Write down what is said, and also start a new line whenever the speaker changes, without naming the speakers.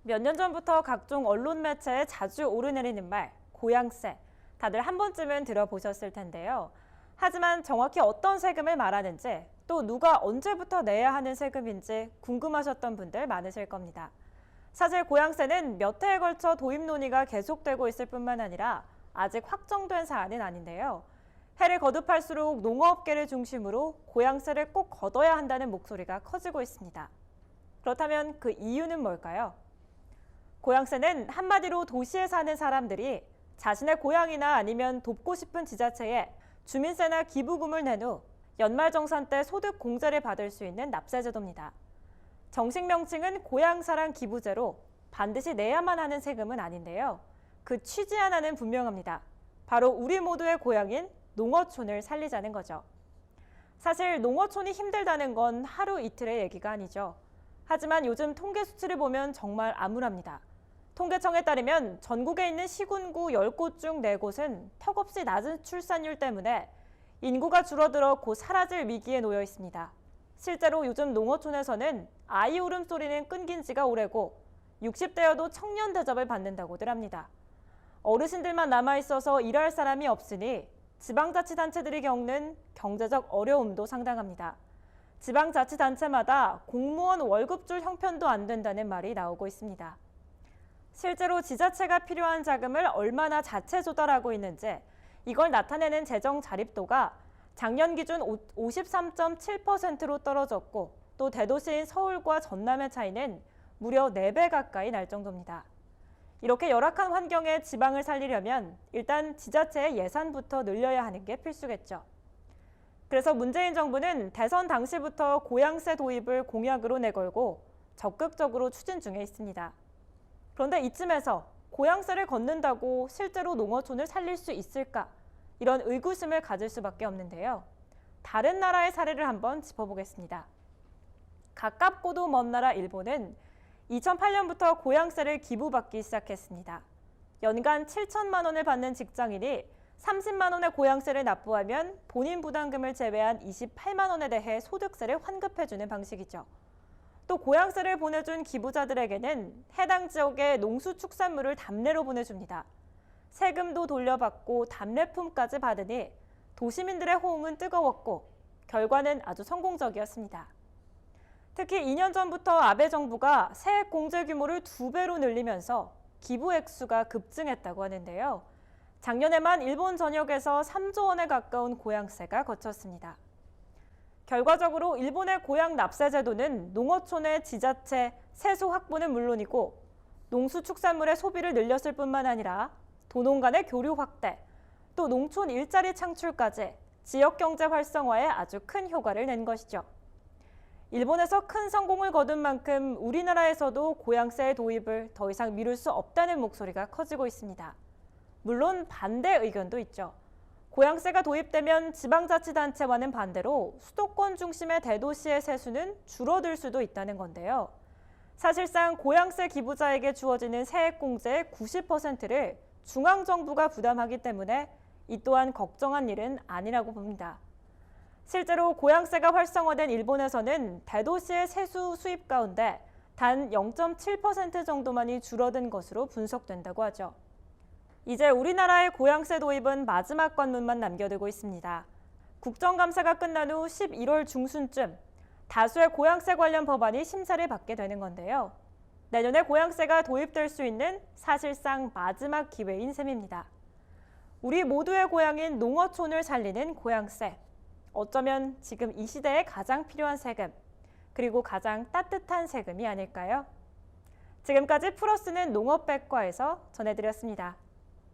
몇 년 전부터 각종 언론 매체에 자주 오르내리는 말, 고양세. 다들 한 번쯤은 들어보셨을 텐데요. 하지만 정확히 어떤 세금을 말하는지, 또 누가 언제부터 내야 하는 세금인지 궁금하셨던 분들 많으실 겁니다. 사실 고양세는 몇 해에 걸쳐 도입 논의가 계속되고 있을 뿐만 아니라 아직 확정된 사안은 아닌데요. 해를 거듭할수록 농어업계를 중심으로 고양세를 꼭 걷어야 한다는 목소리가 커지고 있습니다. 그렇다면 그 이유는 뭘까요? 고양세는 한마디로 도시에 사는 사람들이 자신의 고향이나 아니면 돕고 싶은 지자체에 주민세나 기부금을 낸 후 연말정산 때 소득 공제를 받을 수 있는 납세제도입니다. 정식 명칭은 고향사랑 기부제로 반드시 내야만 하는 세금은 아닌데요. 그 취지 하나는 분명합니다. 바로 우리 모두의 고향인 농어촌을 살리자는 거죠. 사실 농어촌이 힘들다는 건 하루 이틀의 얘기가 아니죠. 하지만 요즘 통계 수치를 보면 정말 암울합니다. 통계청에 따르면 전국에 있는 시군구 10곳 중 4곳은 턱없이 낮은 출산율 때문에 인구가 줄어들어 곧 사라질 위기에 놓여 있습니다. 실제로 요즘 농어촌에서는 아이 울음소리는 끊긴 지가 오래고 60대여도 청년 대접을 받는다고들 합니다. 어르신들만 남아있어서 일할 사람이 없으니 지방자치단체들이 겪는 경제적 어려움도 상당합니다. 지방자치단체마다 공무원 월급줄 형편도 안 된다는 말이 나오고 있습니다. 실제로 지자체가 필요한 자금을 얼마나 자체 조달하고 있는지 이걸 나타내는 재정 자립도가 작년 기준 53.7%로 떨어졌고 또 대도시인 서울과 전남의 차이는 무려 4배 가까이 날 정도입니다. 이렇게 열악한 환경에 지방을 살리려면 일단 지자체의 예산부터 늘려야 하는 게 필수겠죠. 그래서 문재인 정부는 대선 당시부터 고양세 도입을 공약으로 내걸고 적극적으로 추진 중에 있습니다. 그런데 이쯤에서 고양세를 걷는다고 실제로 농어촌을 살릴 수 있을까? 이런 의구심을 가질 수밖에 없는데요. 다른 나라의 사례를 한번 짚어보겠습니다. 가깝고도 먼 나라 일본은 2008년부터 고양세를 기부받기 시작했습니다. 연간 7천만 원을 받는 직장인이 30만 원의 고양세를 납부하면 본인 부담금을 제외한 28만 원에 대해 소득세를 환급해주는 방식이죠. 또 고양세를 보내준 기부자들에게는 해당 지역의 농수축산물을 답례로 보내줍니다. 세금도 돌려받고 답례품까지 받으니 도시민들의 호응은 뜨거웠고 결과는 아주 성공적이었습니다. 특히 2년 전부터 아베 정부가 세액 공제 규모를 2배로 늘리면서 기부 액수가 급증했다고 하는데요. 작년에만 일본 전역에서 3조 원에 가까운 고양세가 거쳤습니다. 결과적으로 일본의 고양 납세 제도는 농어촌의 지자체 세수 확보는 물론이고 농수축산물의 소비를 늘렸을 뿐만 아니라 도농 간의 교류 확대, 또 농촌 일자리 창출까지 지역 경제 활성화에 아주 큰 효과를 낸 것이죠. 일본에서 큰 성공을 거둔 만큼 우리나라에서도 고양세 도입을 더 이상 미룰 수 없다는 목소리가 커지고 있습니다. 물론 반대 의견도 있죠. 고양세가 도입되면 지방자치단체와는 반대로 수도권 중심의 대도시의 세수는 줄어들 수도 있다는 건데요. 사실상 고양세 기부자에게 주어지는 세액공제의 90%를 중앙정부가 부담하기 때문에 이 또한 걱정한 일은 아니라고 봅니다. 실제로 고양세가 활성화된 일본에서는 대도시의 세수 수입 가운데 단 0.7% 정도만이 줄어든 것으로 분석된다고 하죠. 이제 우리나라의 고양세 도입은 마지막 관문만 남겨두고 있습니다. 국정감사가 끝난 후 11월 중순쯤 다수의 고양세 관련 법안이 심사를 받게 되는 건데요. 내년에 고양세가 도입될 수 있는 사실상 마지막 기회인 셈입니다. 우리 모두의 고향인 농어촌을 살리는 고양세. 어쩌면 지금 이 시대에 가장 필요한 세금, 그리고 가장 따뜻한 세금이 아닐까요? 지금까지 풀어쓰는 농업백과에서 전해드렸습니다.